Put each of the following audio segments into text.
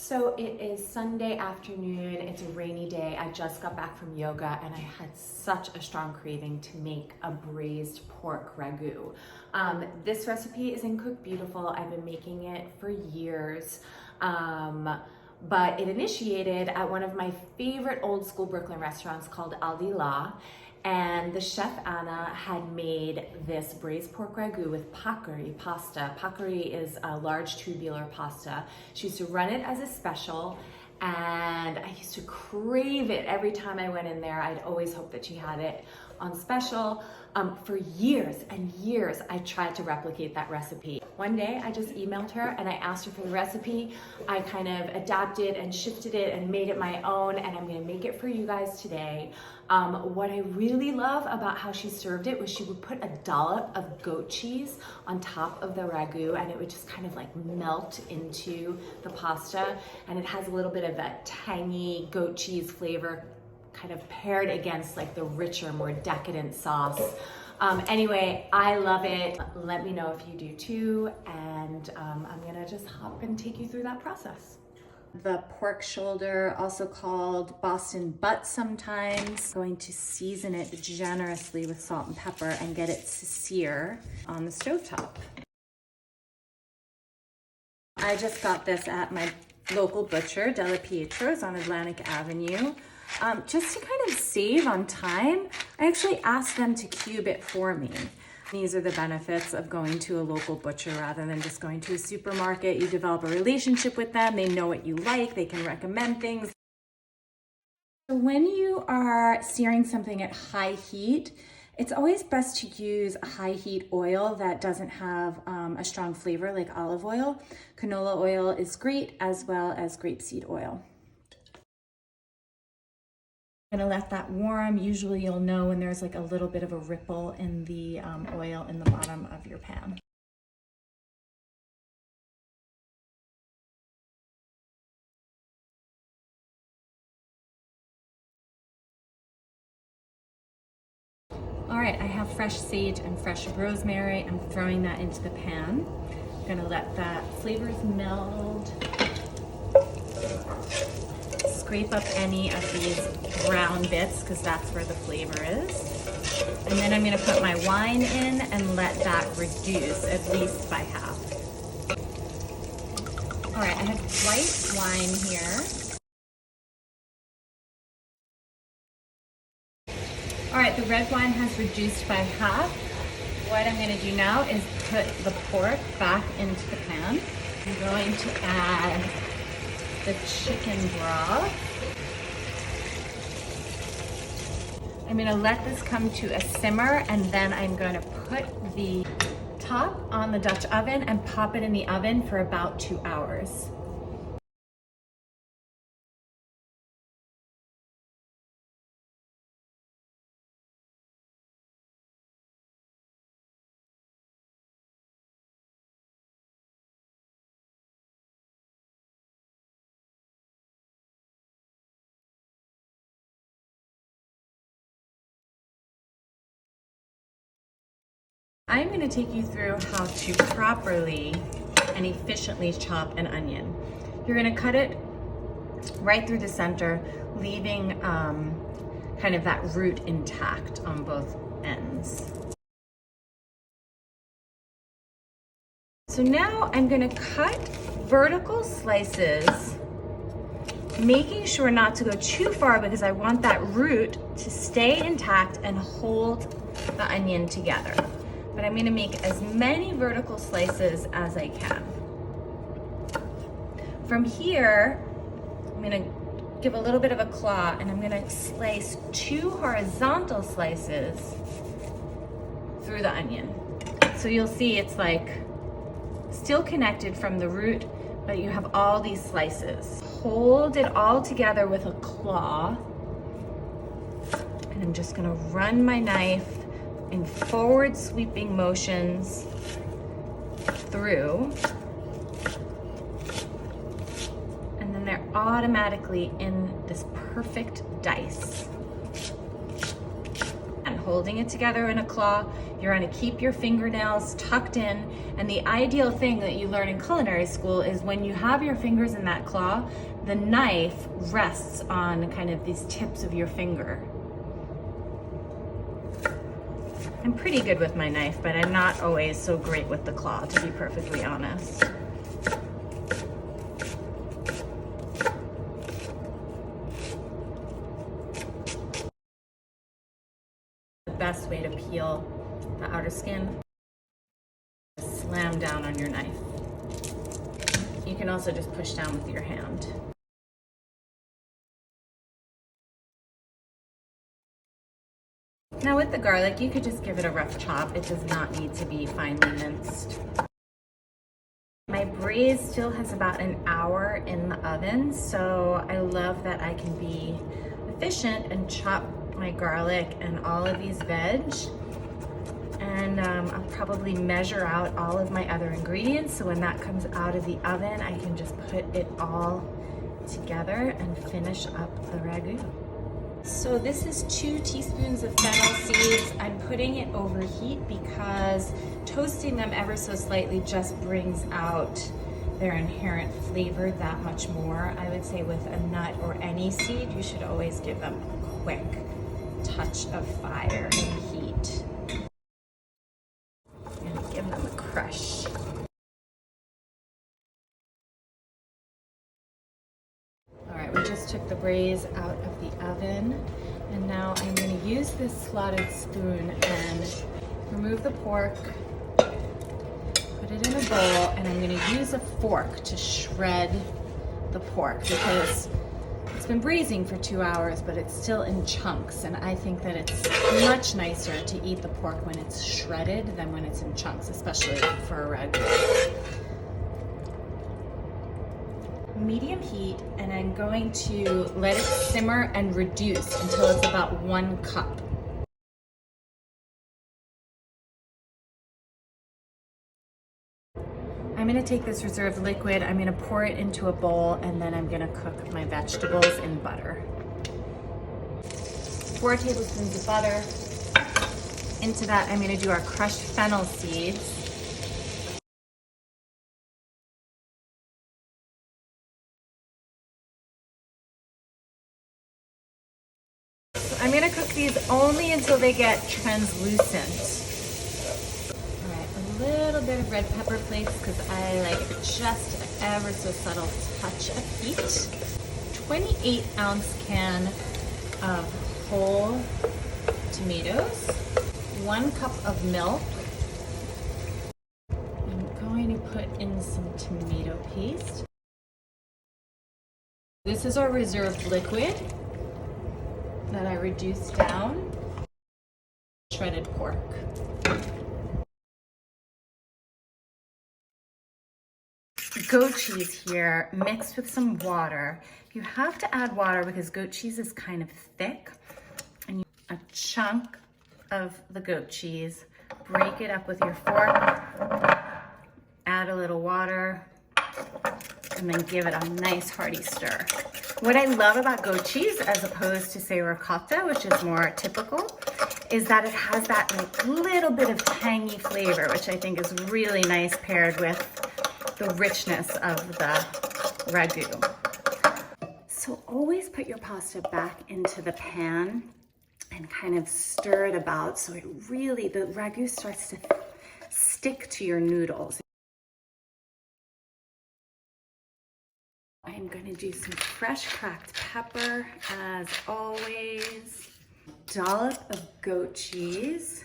So it is Sunday afternoon, it's a rainy day. I just got back from yoga and I had such a strong craving to make a braised pork ragu. This recipe is in Cook Beautiful. I've been making it for years, but it initiated at one of my favorite old school Brooklyn restaurants called Aldi La. And the chef Anna had made this braised pork ragu with Paccheri pasta. Paccheri is a large tubular pasta. She used to run it as a special, and I used to crave it every time I went in there. I'd always hope that she had it on special. For years and years, I tried to replicate that recipe. One day, I just emailed her and I asked her for the recipe. I kind of adapted and shifted it and made it my own, and I'm gonna make it for you guys today. What I really love about how she served it was she would put a dollop of goat cheese on top of the ragu, and it would just kind of like melt into the pasta, and it has a little bit of that tangy goat cheese flavor kind of paired against like the richer, more decadent sauce. Anyway, I love it. Let me know if you do too, and I'm gonna just hop and take you through that process. The pork shoulder, also called Boston butt sometimes. Going to season it generously with salt and pepper and get it to sear on the stovetop. I just got this at my local butcher, Della Pietro's on Atlantic Avenue. Just to kind of save on time, I actually asked them to cube it for me. These are the benefits of going to a local butcher rather than just going to a supermarket. You develop a relationship with them. They know what you like. They can recommend things. So when you are searing something at high heat, it's always best to use a high heat oil that doesn't have a strong flavor like olive oil. Canola oil is great, as well as grapeseed oil. I'm gonna let that warm. Usually you'll know when there's like a little bit of a ripple in the oil in the bottom of your pan. All right, I have fresh sage and fresh rosemary. I'm throwing that into the pan. I'm gonna let that flavors meld. Scrape up any of these brown bits because that's where the flavor is. And then I'm gonna put my wine in and let that reduce at least by half. All right, I have white wine here. All right, the red wine has reduced by half. What I'm gonna do now is put the pork back into the pan. I'm going to add the chicken broth. I'm gonna let this come to a simmer, and then I'm gonna put the top on the Dutch oven and pop it in the oven for about 2 hours. I'm going to take you through how to properly and efficiently chop an onion. You're going to cut it right through the center, leaving kind of that root intact on both ends. So now I'm going to cut vertical slices, making sure not to go too far because I want that root to stay intact and hold the onion together. But I'm gonna make as many vertical slices as I can. From here, I'm gonna give a little bit of a claw and I'm gonna slice 2 horizontal slices through the onion. So you'll see it's like still connected from the root, but you have all these slices. Hold it all together with a claw. And I'm just gonna run my knife in forward sweeping motions through, and then they're automatically in this perfect dice. And holding it together in a claw, you're gonna keep your fingernails tucked in And the ideal thing that you learn in culinary school is when you have your fingers in that claw, the knife rests on kind of these tips of your finger. I'm pretty good with my knife, but I'm not always so great with the claw, to be perfectly honest. The best way to peel the outer skin, slam down on your knife. You can also just push down with your hand. Now with the garlic, you could just give it a rough chop. It does not need to be finely minced. My braise still has about an hour in the oven, so I love that I can be efficient and chop my garlic and all of these veg. And I'll probably measure out all of my other ingredients, so when that comes out of the oven, I can just put it all together and finish up the ragu. So this is 2 teaspoons of fennel seeds. I'm putting it over heat because toasting them ever so slightly just brings out their inherent flavor that much more. I would say with a nut or any seed, you should always give them a quick touch of fire and heat. And give them a crush. All right, we just took the braise out of the oven, and now I'm going to use this slotted spoon and remove the pork, put it in a bowl, and I'm going to use a fork to shred the pork because it's been braising for 2 hours, but it's still in chunks, and I think that it's much nicer to eat the pork when it's shredded than when it's in chunks, especially for a ragu. Medium heat, and I'm going to let it simmer and reduce until it's about 1 cup. I'm going to take this reserved liquid, I'm going to pour it into a bowl, and then I'm going to cook my vegetables in butter. 4 tablespoons of butter. Into that, I'm going to do our crushed fennel seeds. I'm going to cook these only until they get translucent. All right, a little bit of red pepper flakes because I like just ever so subtle touch of heat. 28-ounce can of whole tomatoes. 1 cup of milk. I'm going to put in some tomato paste. This is our reserved liquid that I reduced down. Shredded pork. Goat cheese here mixed with some water. You have to add water because goat cheese is kind of thick. And a chunk of the goat cheese, break it up with your fork, add a little water, and then give it a nice hearty stir. What I love about goat cheese, as opposed to say ricotta, which is more typical, is that it has that like little bit of tangy flavor, which I think is really nice paired with the richness of the ragu. So always put your pasta back into the pan and kind of stir it about so it really, the ragu starts to stick to your noodles. I'm going to do some fresh cracked pepper, as always. Dollop of goat cheese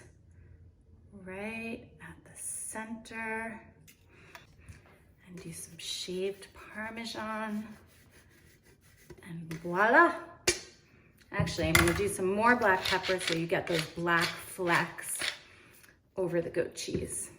right at the center. And do some shaved Parmesan. And voila. Actually, I'm going to do some more black pepper so you get those black flecks over the goat cheese.